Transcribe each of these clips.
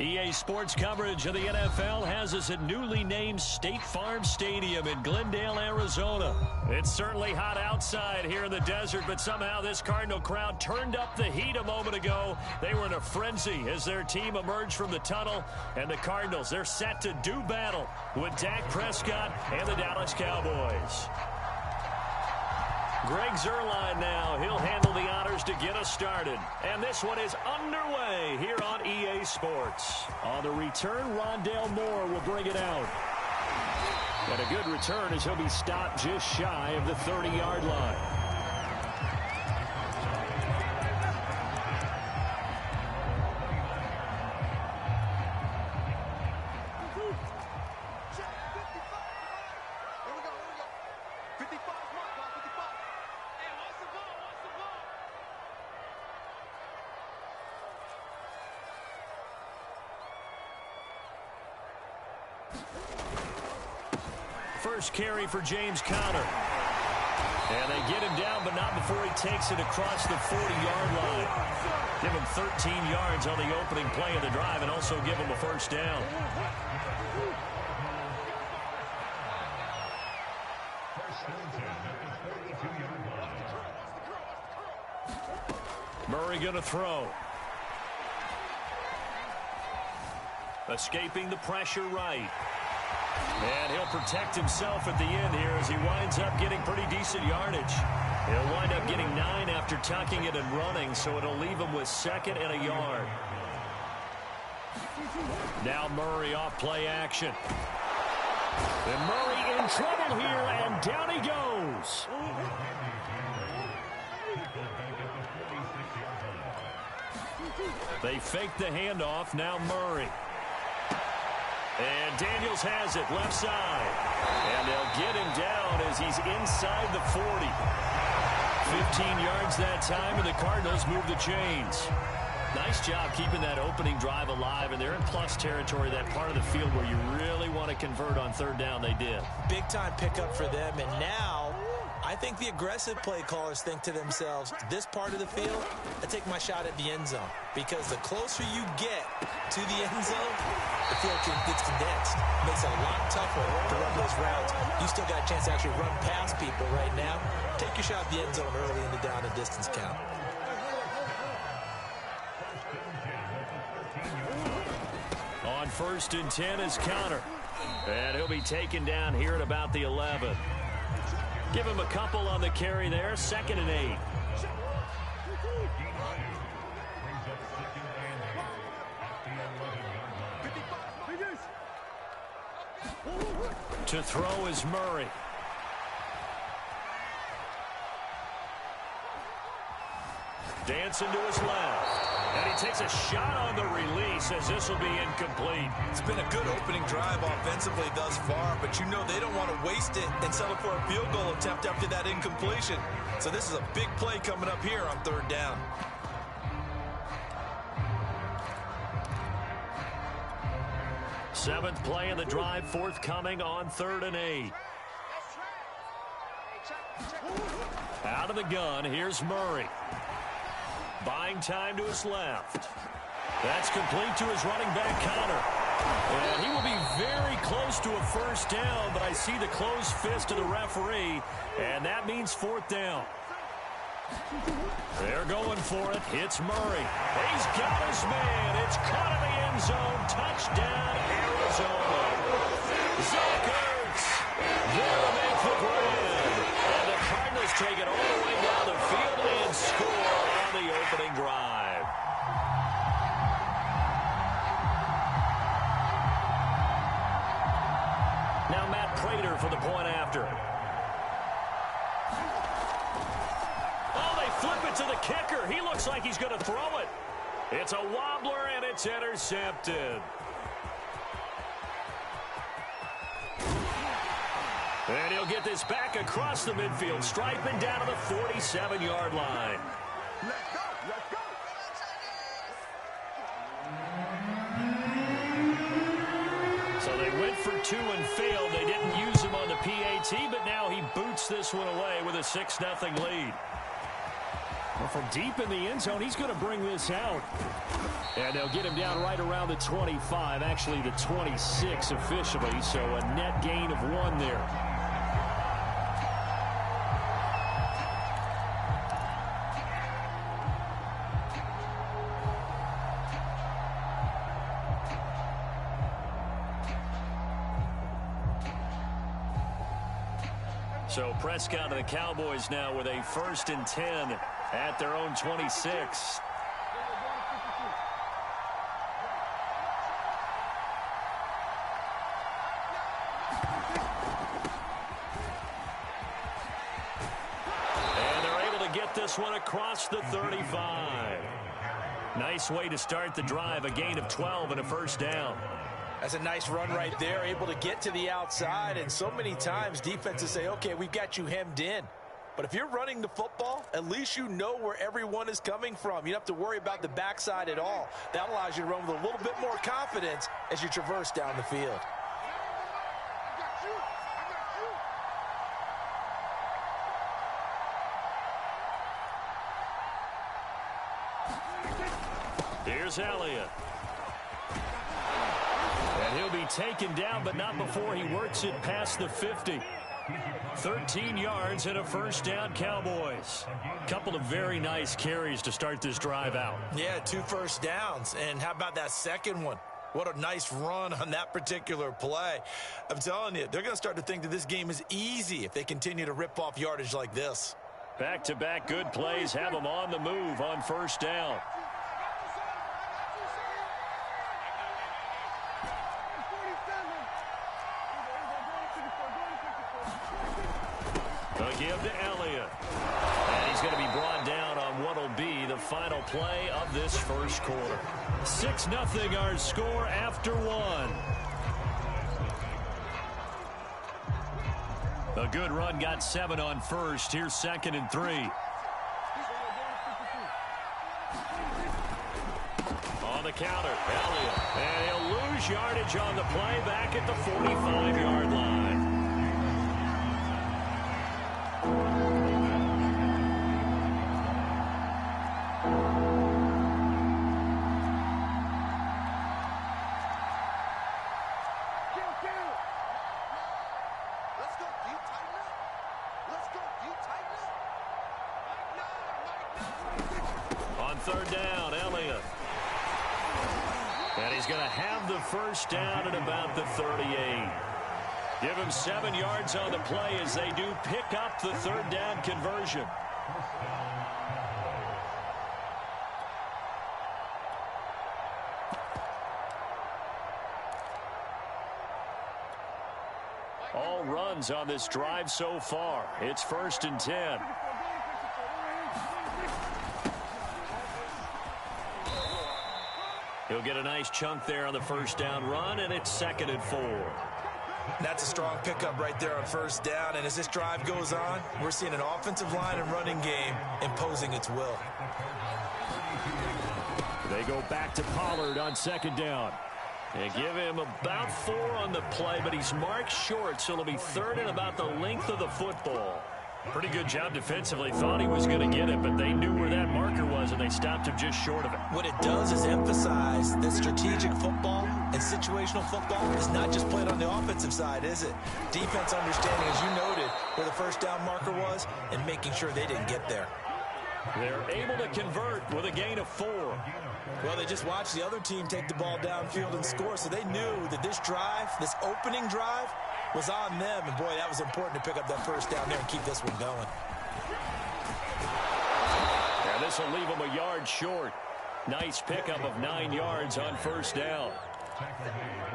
EA Sports coverage of the NFL has us at newly named State Farm Stadium in Glendale, Arizona. It's certainly hot outside here in the desert, but somehow this Cardinal crowd turned up the heat a moment ago. They were in a frenzy as their team emerged from the tunnel, and the Cardinals, they're set to do battle with Dak Prescott and the Dallas Cowboys. Greg Zuerlein now. He'll handle the honors to get us started. And this one is underway here on EA Sports. On the return, Rondale Moore will bring it out. And a good return as he'll be stopped just shy of the 30-yard line. First carry for James Conner. And they get him down, but not before he takes it across the 40-yard line. Give him 13 yards on the opening play of the drive and also give him a first down. Murray going to throw. Escaping the pressure right. And he'll protect himself at the end here as he winds up getting pretty decent yardage. He'll wind up getting 9 after tucking it and running, so it'll leave him with 2nd and a yard. Now Murray off play action. And Murray in trouble here, and down he goes. They fake the handoff, now Murray. And Daniels has it left side. And they'll get him down as he's inside the 40. 15 yards that time, and the Cardinals move the chains. Nice job keeping that opening drive alive, and they're in plus territory, that part of the field where you really want to convert on third down. They did. Big-time pickup for them, and now I think the aggressive play callers think to themselves, this part of the field, I take my shot at the end zone. Because the closer you get to the end zone, the field gets condensed. Makes it a lot tougher to run those routes. You still got a chance to actually run past people right now. Take your shot at the end zone early in the down and distance count. On 1st and 10 is Conner. And he'll be taken down here at about the 11. Give him a couple on the carry there. 2nd and 8. To throw is Murray. Dancing to his left. And he takes a shot on the release as this will be incomplete. It's been a good opening drive offensively thus far, but you know they don't want to waste it and settle for a field goal attempt after that incompletion. So this is a big play coming up here on 3rd down. Seventh play in the drive, forthcoming on 3rd and 8. Out of the gun, here's Murray. Buying time to his left. That's complete to his running back, Conner. And he will be very close to a first down, but I see the closed fist of the referee, and that means 4th down. They're going for it. It's Murray. He's got his man. It's caught in the end zone. Touchdown, Arizona. Zach Ertz. There to make the grab. And the Cardinals take it all the way down the field and score on the opening drive. Now Matt Prater for the point after. Flip it to the kicker. He looks like he's going to throw it. It's a wobbler, and it's intercepted. And he'll get this back across the midfield, striping down to the 47-yard line. Let's go. Let's go. So they went for 2 and failed. They didn't use him on the PAT, but now he boots this one away with a 6-0 lead. From deep in the end zone, he's going to bring this out. And they'll get him down right around the 25, actually the 26 officially, so a net gain of 1 there. So Prescott and the Cowboys now with a 1st and 10 at their own 26. And they're able to get this one across the 35. Nice way to start the drive, a gain of 12 and a 1st down. That's a nice run right there, able to get to the outside. And so many times defenses say, okay, we've got you hemmed in. But if you're running the football, at least you know where everyone is coming from. You don't have to worry about the backside at all. That allows you to run with a little bit more confidence as you traverse down the field. Here's Elliott. And he'll be taken down, but not before he works it past the 50. 13 yards and a 1st down, Cowboys. Couple of very nice carries to start this drive out. Yeah, 2 first downs. And how about that second one? What a nice run on that particular play. I'm telling you, they're going to start to think that this game is easy if they continue to rip off yardage like this. Back-to-back good plays have them on the move on 1st down. A give to Elliott. And he's going to be brought down on what will be the final play of this 1st quarter. 6-0 our score after 1. A good run got 7 on 1st. Here's 2nd and 3. On the counter, Elliott. And he'll lose yardage on the play back at the 45-yard line. On 3rd down, Elliott. And he's going to have the 1st down at about the 38. Give him 7 yards on the play as they do pick up the 3rd down conversion. All runs on this drive so far. It's 1st and 10. He'll get a nice chunk there on the 1st down run, and it's 2nd and 4. That's a strong pickup right there on 1st down, and as this drive goes on, we're seeing an offensive line and running game imposing its will. They go back to Pollard on 2nd down. They give him about 4 on the play, but he's marked short, so it'll be 3rd and about the length of the football. Pretty good job defensively. Thought he was going to get it, but they knew where that marker was, and they stopped him just short of it. What it does is emphasize that strategic football and situational football is not just played on the offensive side, is it? Defense understanding, as you noted, where the 1st down marker was and making sure they didn't get there. They're able to convert with a gain of 4. Well, they just watched the other team take the ball downfield and score, so they knew that this drive, this opening drive, was on them. And, boy, that was important to pick up that 1st down there and keep this one going. And this will leave them a yard short. Nice pickup of 9 yards on 1st down.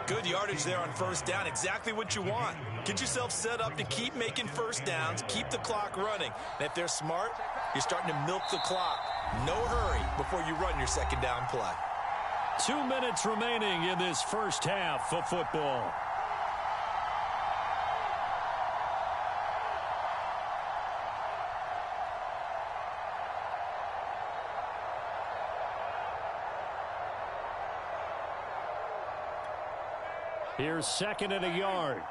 Good yardage there on 1st down. Exactly what you want. Get yourself set up to keep making 1st downs, keep the clock running. And if they're smart, you're starting to milk the clock. No hurry before you run your 2nd down play. 2 minutes remaining in this 1st half of football. Here's 2nd and a yard.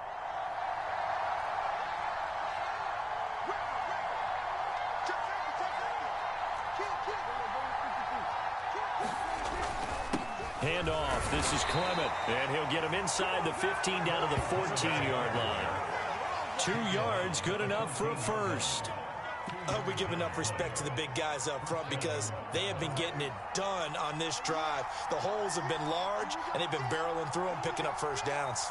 Handoff. This is Clement, and he'll get him inside the 15 down to the 14-yard line. 2 yards, good enough for a first. I hope we give enough respect to the big guys up front because they have been getting it done on this drive. The holes have been large, and they've been barreling through them, picking up first downs.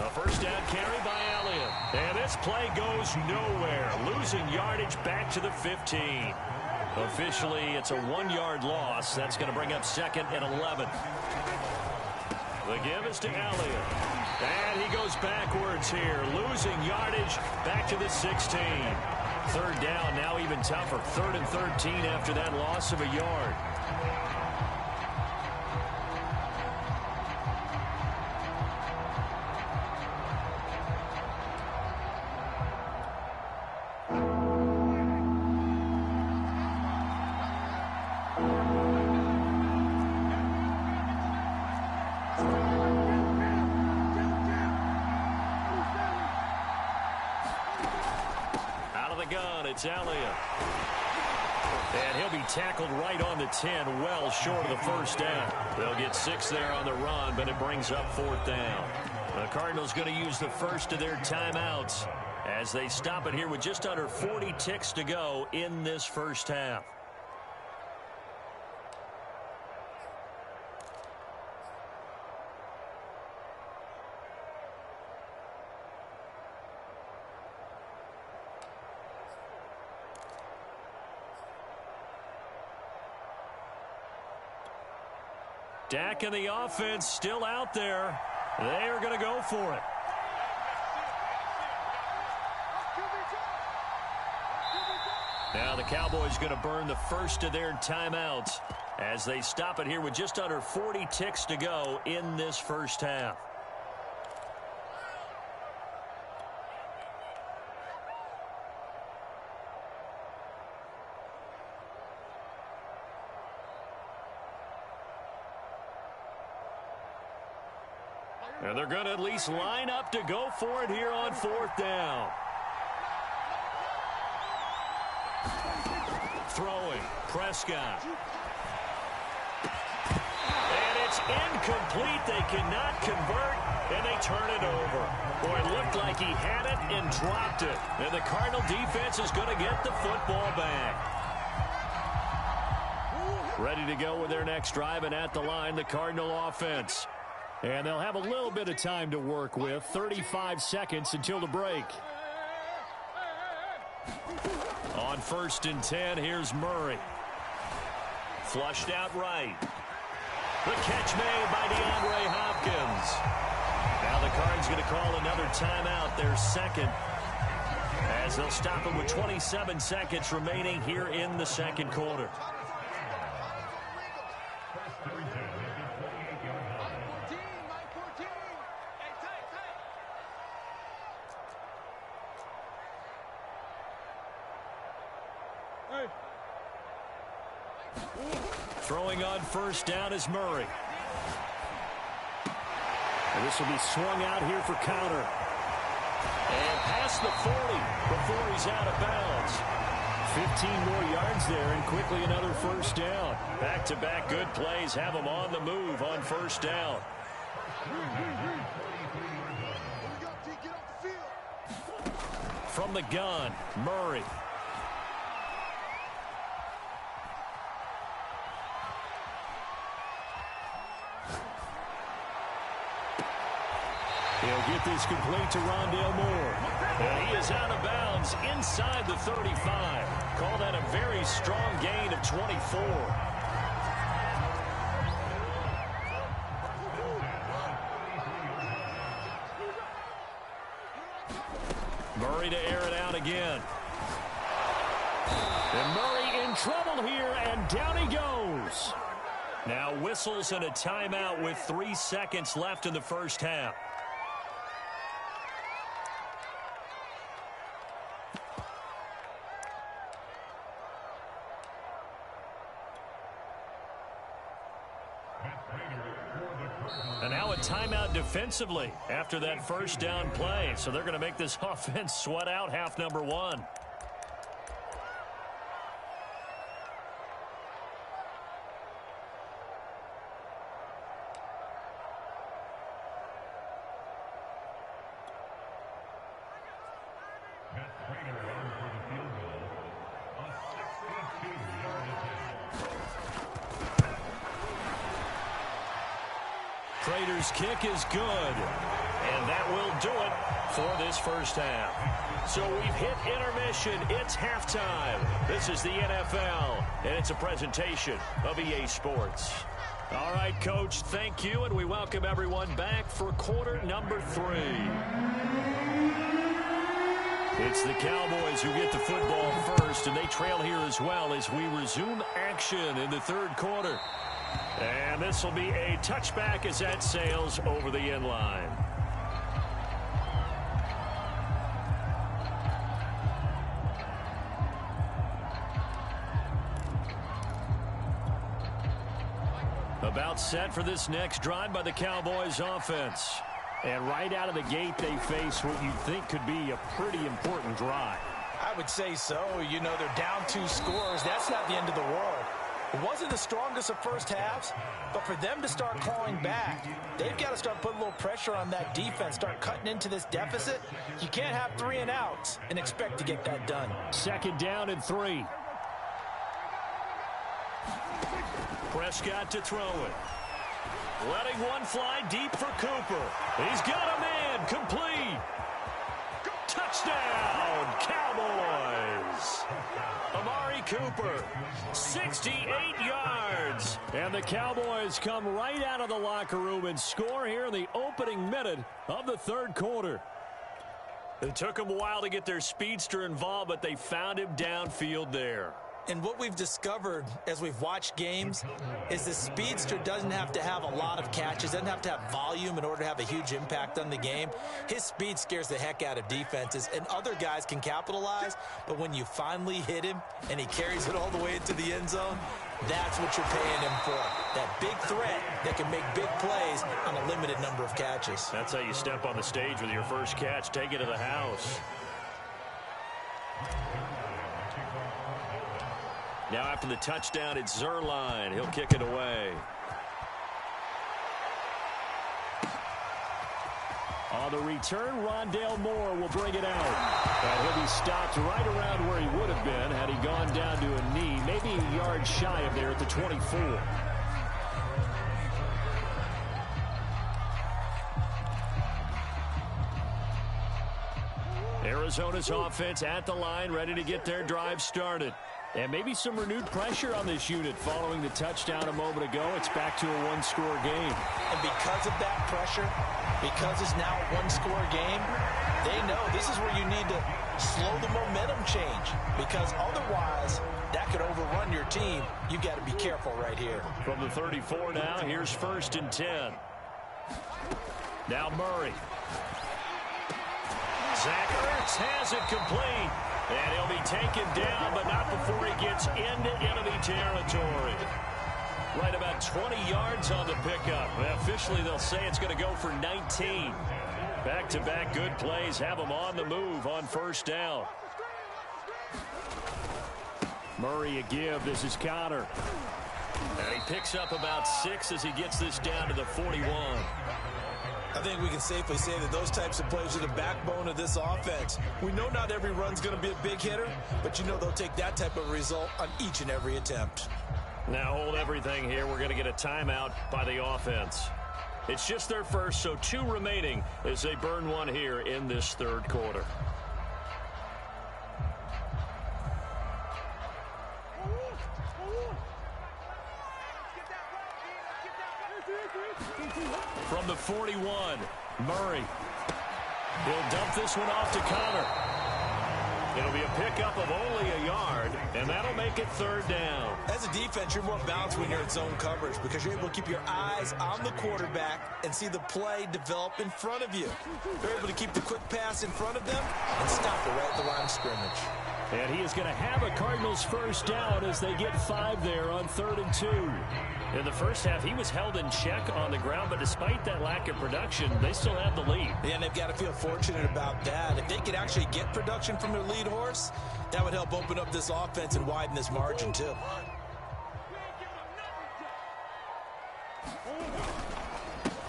A first down carry by Elliott. And this play goes nowhere. Losing yardage back to the 15. Officially, it's a 1-yard loss. That's going to bring up second and 11. The give is to Elliott. And he goes backwards here. Losing yardage back to the 16. Third down, now even tougher. 3rd and 13 after that loss of a yard. It's Elliott. And he'll be tackled right on the 10, well short of the first down. They'll get 6 there on the run, but it brings up 4th down. The Cardinals going to use the first of their timeouts as they stop it here with just under 40 ticks to go in this first half. Dak and the offense still out there. They are going to go for it. Now the Cowboys going to burn the first of their timeouts as they stop it here with just under 40 ticks to go in this first half. And they're going to at least line up to go for it here on 4th down. Throwing, Prescott. And it's incomplete. They cannot convert, and they turn it over. Boy, it looked like he had it and dropped it. And the Cardinal defense is going to get the football back. Ready to go with their next drive, and at the line, the Cardinal offense. And they'll have a little bit of time to work with. 35 seconds until the break. On 1st and 10, here's Murray. Flushed out right. The catch made by DeAndre Hopkins. Now the Cards going to call another timeout, their second, as they'll stop it with 27 seconds remaining here in the second quarter. Throwing on 1st down is Murray. And this will be swung out here for counter. And past the 40 before he's out of bounds. 15 more yards there, and quickly another 1st down. Back-to-back good plays have him on the move on 1st down. From the gun, Murray. He'll get this complete to Rondale Moore. And he is out of bounds inside the 35. Call that a very strong gain of 24. Murray to air it out again. And Murray in trouble here, and down he goes. Now whistles and a timeout with 3 seconds left in the first half. And now a timeout defensively after that first down play. So they're going to make this offense sweat out half number one. Prater's kick is good, and that will do it for this first half. So we've hit intermission. It's halftime. This is the NFL, and it's a presentation of EA Sports. All right, Coach, thank you, and we welcome everyone back for quarter number 3. It's the Cowboys who get the football first, and they trail here as well as we resume action in the third quarter. And this will be a touchback as that sails over the end line. About set for this next drive by the Cowboys offense. And right out of the gate, they face what you think could be a pretty important drive. I would say so. You know, they're down 2 scores. That's not the end of the world. It wasn't the strongest of first halves, but for them to start clawing back, they've got to start putting a little pressure on that defense, start cutting into this deficit. You can't have 3 and outs and expect to get that done. Second down and 3. Prescott to throw it. Letting one fly deep for Cooper. He's got a man complete. Touchdown, Cowboys. Amari Cooper, 68 yards. And the Cowboys come right out of the locker room and score here in the opening minute of the third quarter. It took them a while to get their speedster involved, but they found him downfield there. And what we've discovered as we've watched games is the speedster doesn't have to have a lot of catches, doesn't have to have volume in order to have a huge impact on the game. His speed scares the heck out of defenses, and other guys can capitalize, but when you finally hit him and he carries it all the way into the end zone, that's what you're paying him for. That big threat that can make big plays on a limited number of catches. That's how you step on the stage with your first catch, take it to the house. Now after the touchdown, it's Zerline. He'll kick it away. On the return, Rondale Moore will bring it out. And he'll be stopped right around where he would have been had he gone down to a knee, maybe a yard shy of there at the 24. Arizona's offense at the line, ready to get their drive started. And maybe some renewed pressure on this unit following the touchdown a moment ago. It's back to a one-score game. And because of that pressure, because it's now a one-score game, they know this is where you need to slow the momentum change. Because otherwise, that could overrun your team. You've got to be careful right here. From the 34 now, here's 1st and 10. Now Murray. Zach Ertz has it complete. And he'll be taken down, but not before he gets into enemy territory. Right about 20 yards on the pickup. Officially, they'll say it's going to go for 19. Back-to-back good plays have him on the move on first down. Murray a give. This is Connor. And he picks up about 6 as he gets this down to the 41. I think we can safely say that those types of plays are the backbone of this offense. We know not every run's going to be a big hitter, but you know they'll take that type of result on each and every attempt. Now hold everything here. We're going to get a timeout by the offense. It's just their first, so 2 remaining as they burn one here in this third quarter. From the 41, Murray. He'll dump this one off to Connor. It'll be a pickup of only a yard, and that'll make it 3rd down. As a defense, you're more balanced when you're in zone coverage because you're able to keep your eyes on the quarterback and see the play develop in front of you. You're able to keep the quick pass in front of them and stop it right at the line of scrimmage. And he is going to have a Cardinals first down as they get 5 there on 3rd and 2. In the first half, he was held in check on the ground, but despite that lack of production, they still have the lead. Yeah, and they've got to feel fortunate about that. If they could actually get production from their lead horse, that would help open up this offense and widen this margin too.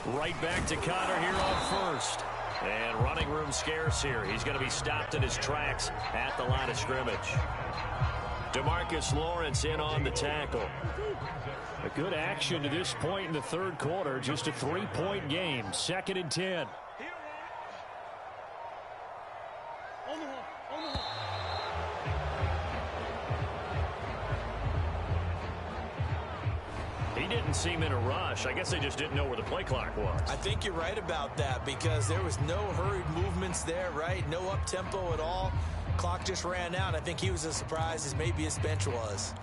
Right back to Connor here on first. And running room scarce here. He's going to be stopped in his tracks at the line of scrimmage. DeMarcus Lawrence in on the tackle. A good action to this point in the third quarter. Just a 3-point game. 2nd and 10. He didn't seem in a rush. I guess they just didn't know where the play clock was. I think you're right about that because there was no hurried movements there, right? No up-tempo at all. Clock just ran out. I think he was as surprised as maybe his bench was.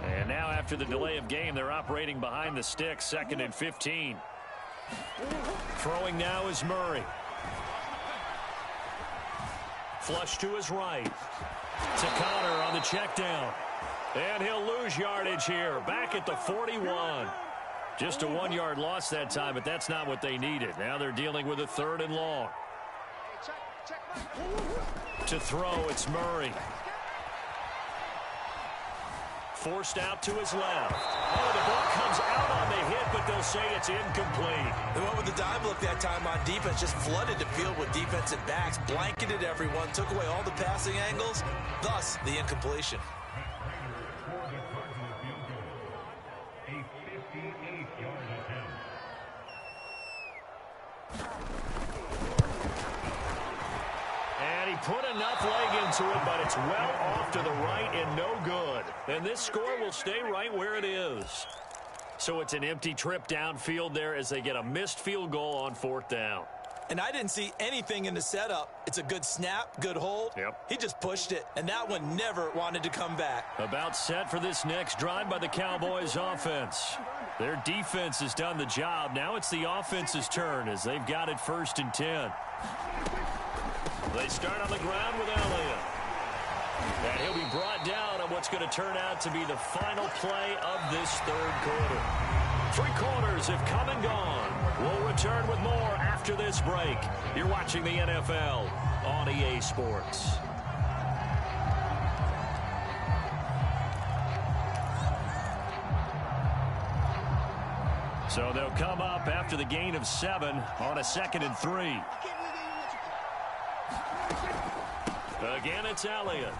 And now after the delay of game, they're operating behind the sticks. 2nd and 15. Throwing now is Murray. Flush to his right. To Connor on the check down. And he'll lose yardage here. Back at the 41. Just a 1-yard loss that time, but that's not what they needed. Now they're dealing with a 3rd and long. To throw, it's Murray. Forced out to his left. Oh, the ball comes out on the hit, but they'll say it's incomplete. They went with the dive look that time on defense, just flooded the field with defensive backs, blanketed everyone, took away all the passing angles, thus the incompletion. Put enough leg into it, but it's well off to the right and no good. And this score will stay right where it is. So it's an empty trip downfield there as they get a missed field goal on 4th down. And I didn't see anything in the setup. It's a good snap, good hold. Yep. He just pushed it, and that one never wanted to come back. About set for this next drive by the Cowboys offense. Their defense has done the job. Now it's the offense's turn as they've got it 1st and 10. They start on the ground with Elliott. And he'll be brought down on what's going to turn out to be the final play of this third quarter. 3 quarters have come and gone. We'll return with more after this break. You're watching the NFL on EA Sports. So they'll come up after the gain of 7 on a 2nd and 3. Again, it's Elliott. And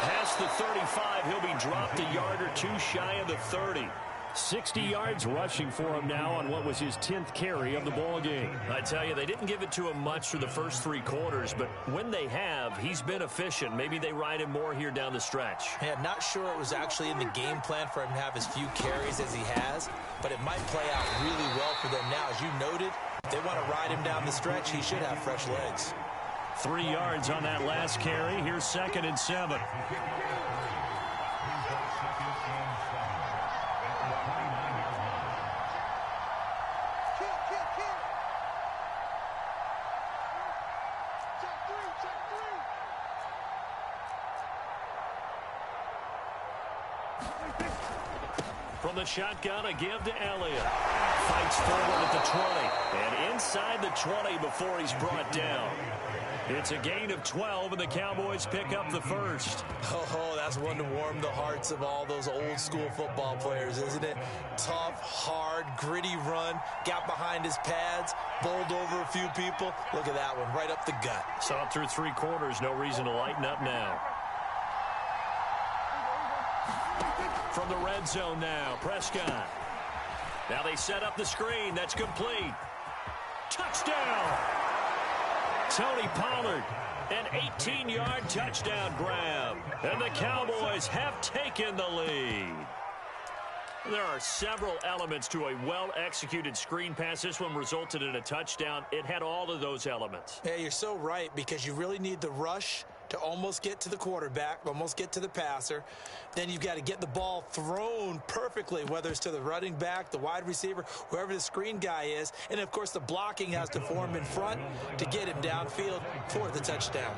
past the 35, he'll be dropped a yard or 2 shy of the 30. 60 yards rushing for him now on what was his 10th carry of the ball game. I tell you, they didn't give it to him much for the first 3 quarters, but when they have, he's been efficient. Maybe they ride him more here down the stretch. Yeah, not sure it was actually in the game plan for him to have as few carries as he has, but it might play out really well for them now. As you noted, if they want to ride him down the stretch, he should have fresh legs. 3 yards on that last carry. Here's 2nd and 7. From the shotgun, a give to Elliott. Fights forward at the 20. And inside the 20 before he's brought down. It's a gain of 12, and the Cowboys pick up the first. Oh, that's one to warm the hearts of all those old school football players, isn't it? Tough, hard, gritty run. Got behind his pads, bowled over a few people. Look at that one, right up the gut. Saw it through 3 quarters. No reason to lighten up now. From the red zone now, Prescott. Now they set up the screen. That's complete. Touchdown! Tony Pollard, an 18-yard touchdown grab. And the Cowboys have taken the lead. There are several elements to a well-executed screen pass. This one resulted in a touchdown. It had all of those elements. Yeah, you're so right, because you really need the rush to almost get to the quarterback, almost get to the passer. Then you've got to get the ball thrown perfectly, whether it's to the running back, the wide receiver, whoever the screen guy is. And, of course, the blocking has to form in front to get him downfield for the touchdown.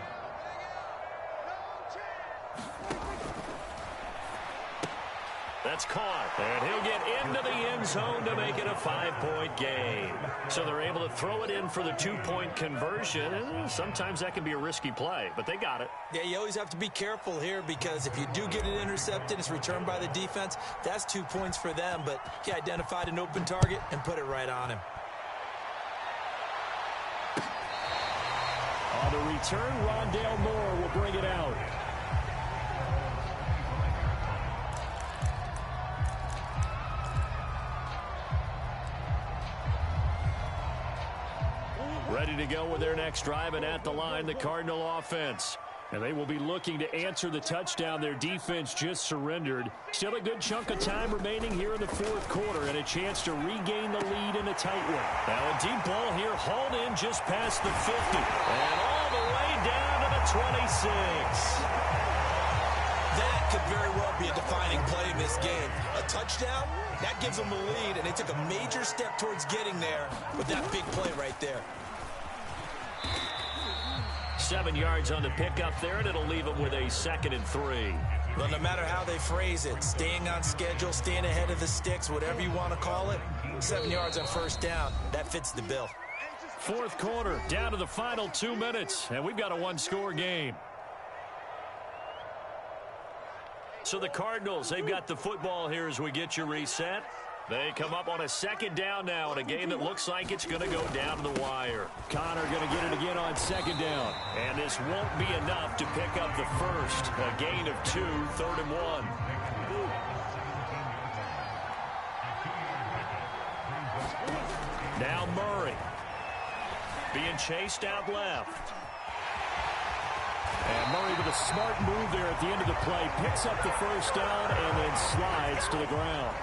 That's caught, and he'll get into the end zone to make it a 5-point game. So they're able to throw it in for the 2-point conversion. Sometimes that can be a risky play, but they got it. Yeah, you always have to be careful here because if you do get it intercepted, it's returned by the defense. That's 2 points for them, but he identified an open target and put it right on him. On the return, Rondale Moore will bring it out. Ready to go with their next drive, and at the line, the Cardinal offense. And they will be looking to answer the touchdown their defense just surrendered. Still a good chunk of time remaining here in the fourth quarter and a chance to regain the lead in a tight one. Now a deep ball here, hauled in just past the 50. And all the way down to the 26. That could very well be a defining play in this game. A touchdown, that gives them the lead, and they took a major step towards getting there with that big play right there. 7 yards on the pickup there, and it'll leave them with a 2nd and 3. Well, no matter how they phrase it, staying on schedule, staying ahead of the sticks, whatever you want to call it, 7 yards on first down, that fits the bill. Fourth quarter, down to the final 2 minutes, and we've got a one-score game. So the Cardinals, they've got the football here as we get you reset. They come up on a 2nd down now in a game that looks like it's going to go down to the wire. Connor going to get it again on 2nd down. And this won't be enough to pick up the first. A gain of 2, 3rd and 1. Now Murray. Being chased out left. And Murray with a smart move there at the end of the play. Picks up the first down and then slides to the ground.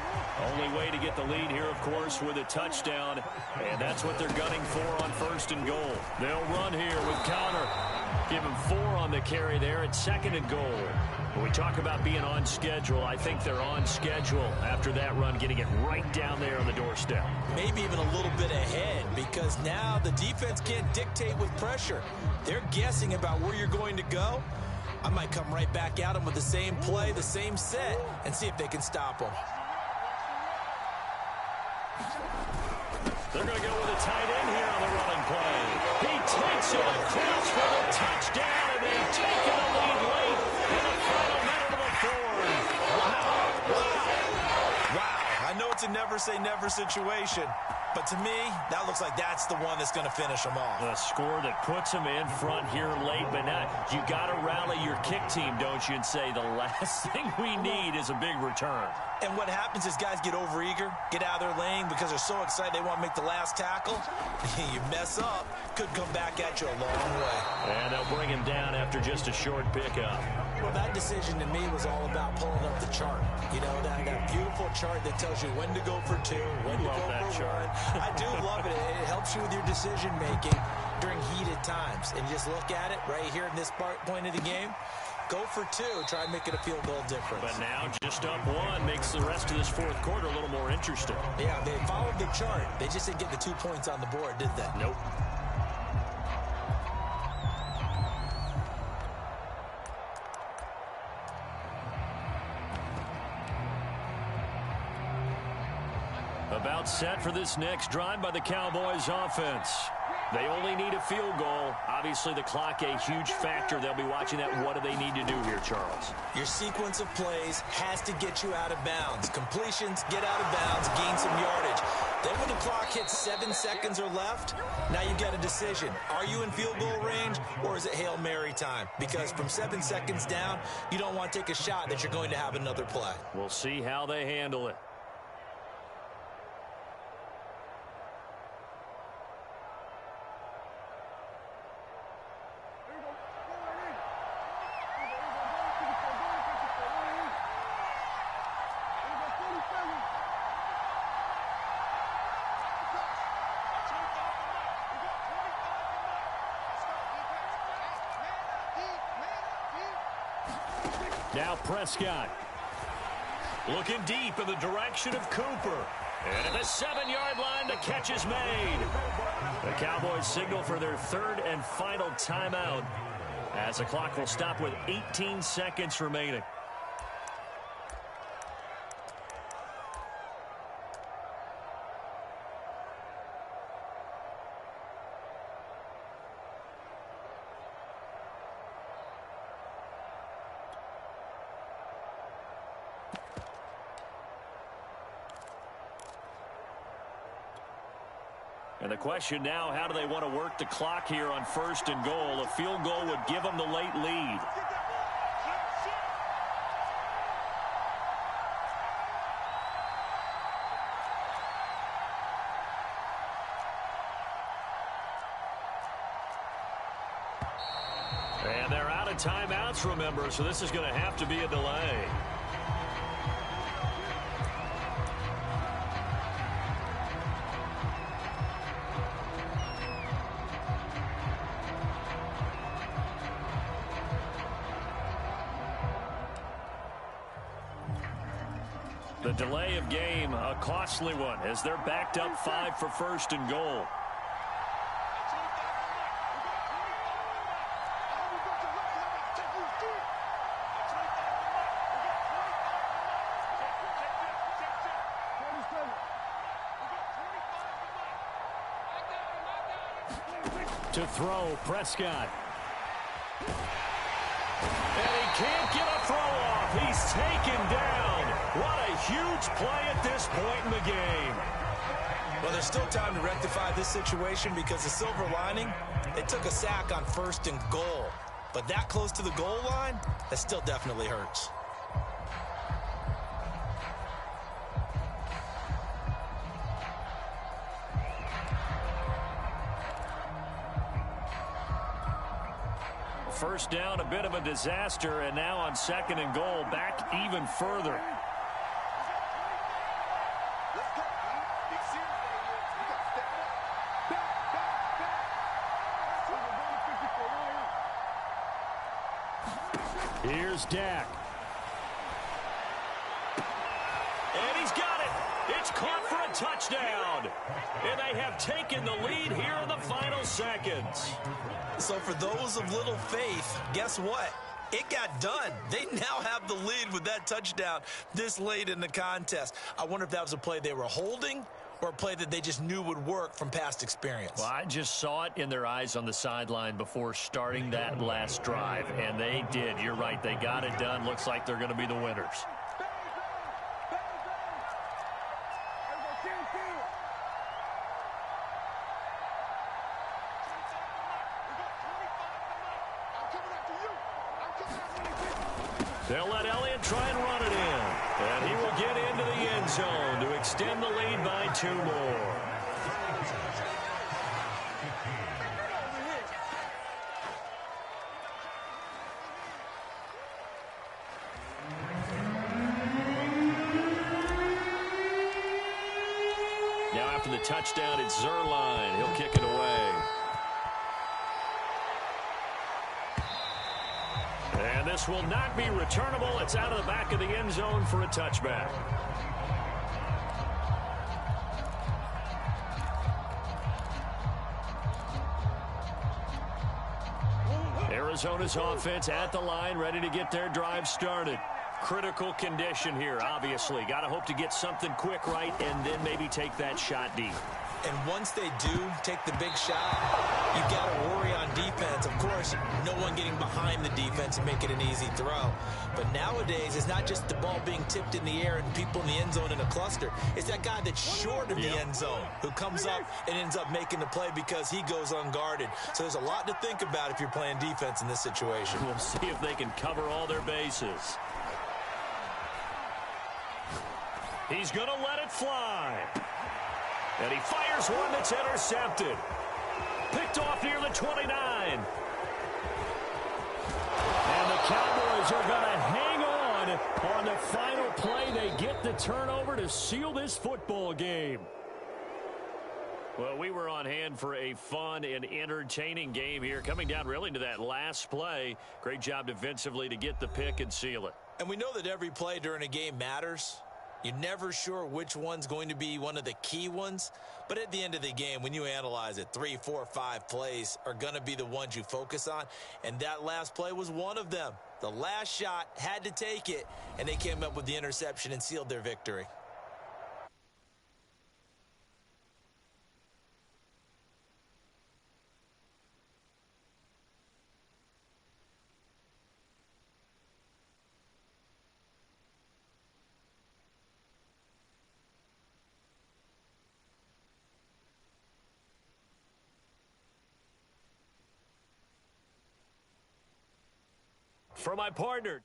Only way to get the lead here, of course, with a touchdown. And that's what they're gunning for on 1st and goal. They'll run here with Connor. Give him 4 on the carry there at 2nd and goal. When we talk about being on schedule, I think they're on schedule after that run, getting it right down there on the doorstep. Maybe even a little bit ahead because now the defense can't dictate with pressure. They're guessing about where you're going to go. I might come right back at them with the same play, the same set, and see if they can stop them. They're going to go with a tight end here on the running play. He takes it across for the touchdown, and they've taken the lead late in the final minute of the fourth. Wow. I know it's a never-say-never situation, but to me, that looks like that's the one that's going to finish them off. A score that puts them in front here late, but not. You got to rally your kick team, don't you, and say the last thing we need is a big return. And what happens is guys get overeager, get out of their lane because they're so excited they want to make the last tackle. You mess up, could come back at you a long way. And they'll bring him down after just a short pickup. Well, that decision to me was all about pulling up the chart. You know, that beautiful chart that tells you when to go for 2, when to go for 1. I do love it. It helps you with your decision-making during heated times. And you just look at it right here in this point of the game. Go for 2. Try and make it a field goal difference. But now just up 1 makes the rest of this fourth quarter a little more interesting. Yeah, they followed the chart. They just didn't get the 2 points on the board, did they? Nope. About set for this next drive by the Cowboys offense. They only need a field goal. Obviously, the clock a huge factor. They'll be watching that. What do they need to do here, Charles? Your sequence of plays has to get you out of bounds. Completions, get out of bounds, gain some yardage. Then when the clock hits 7 seconds or left, now you've got a decision. Are you in field goal range or is it Hail Mary time? Because from 7 seconds down, you don't want to take a shot that you're going to have another play. We'll see how they handle it. Now Prescott. Looking deep in the direction of Cooper. And at the 7-yard line, the catch is made. The Cowboys signal for their third and final timeout as the clock will stop with 18 seconds remaining. And the question now, how do they want to work the clock here on 1st and goal? A field goal would give them the late lead. And they're out of timeouts, remember, so this is going to have to be a delay. The delay of game, a costly one, as they're backed up 5 for 1st and goal. To throw, Prescott. And he can't get a throw off. He's taken down. What a huge play at this point in the game. Well, there's still time to rectify this situation because the silver lining, they took a sack on 1st and goal. But that close to the goal line, that still definitely hurts. First down, a bit of a disaster, and now on 2nd and goal, back even further. Here's Dak. And he's got it. It's caught for a touchdown. And they have taken the lead here in the final seconds. So for those of little faith, guess what? It got done. They now have the lead with that touchdown this late in the contest. I wonder if that was a play they were holding or a play that they just knew would work from past experience. Well, I just saw it in their eyes on the sideline before starting that last drive, and they did. You're right. They got it done. Looks like they're going to be the winners. They'll let Elliott try and run it in. And he will get into the end zone to extend the lead by 2 more. Now after the touchdown, it's Zerline. He'll kick it away. And this will not be returnable. It's out of the back of the end zone for a touchback. Arizona's offense at the line, ready to get their drive started. Critical condition here, obviously. Got to hope to get something quick right and then maybe take that shot deep. And once they do take the big shot, you got to worry on defense. Of course, no one getting behind the defense and make it an easy throw. But nowadays, it's not just the ball being tipped in the air and people in the end zone in a cluster. It's that guy that's short of the end zone who comes up and ends up making the play because he goes unguarded. So there's a lot to think about if you're playing defense in this situation. We'll see if they can cover all their bases. He's going to let it fly. And he fires one that's intercepted. Picked off near the 29. And the Cowboys are going to hang on the final play. They get the turnover to seal this football game. Well, we were on hand for a fun and entertaining game here. Coming down really to that last play. Great job defensively to get the pick and seal it. And we know that every play during a game matters. You're never sure which one's going to be one of the key ones. But at the end of the game, when you analyze it, 3, 4, 5 plays are going to be the ones you focus on. And that last play was one of them. The last shot had to take it, and they came up with the interception and sealed their victory. For my partner.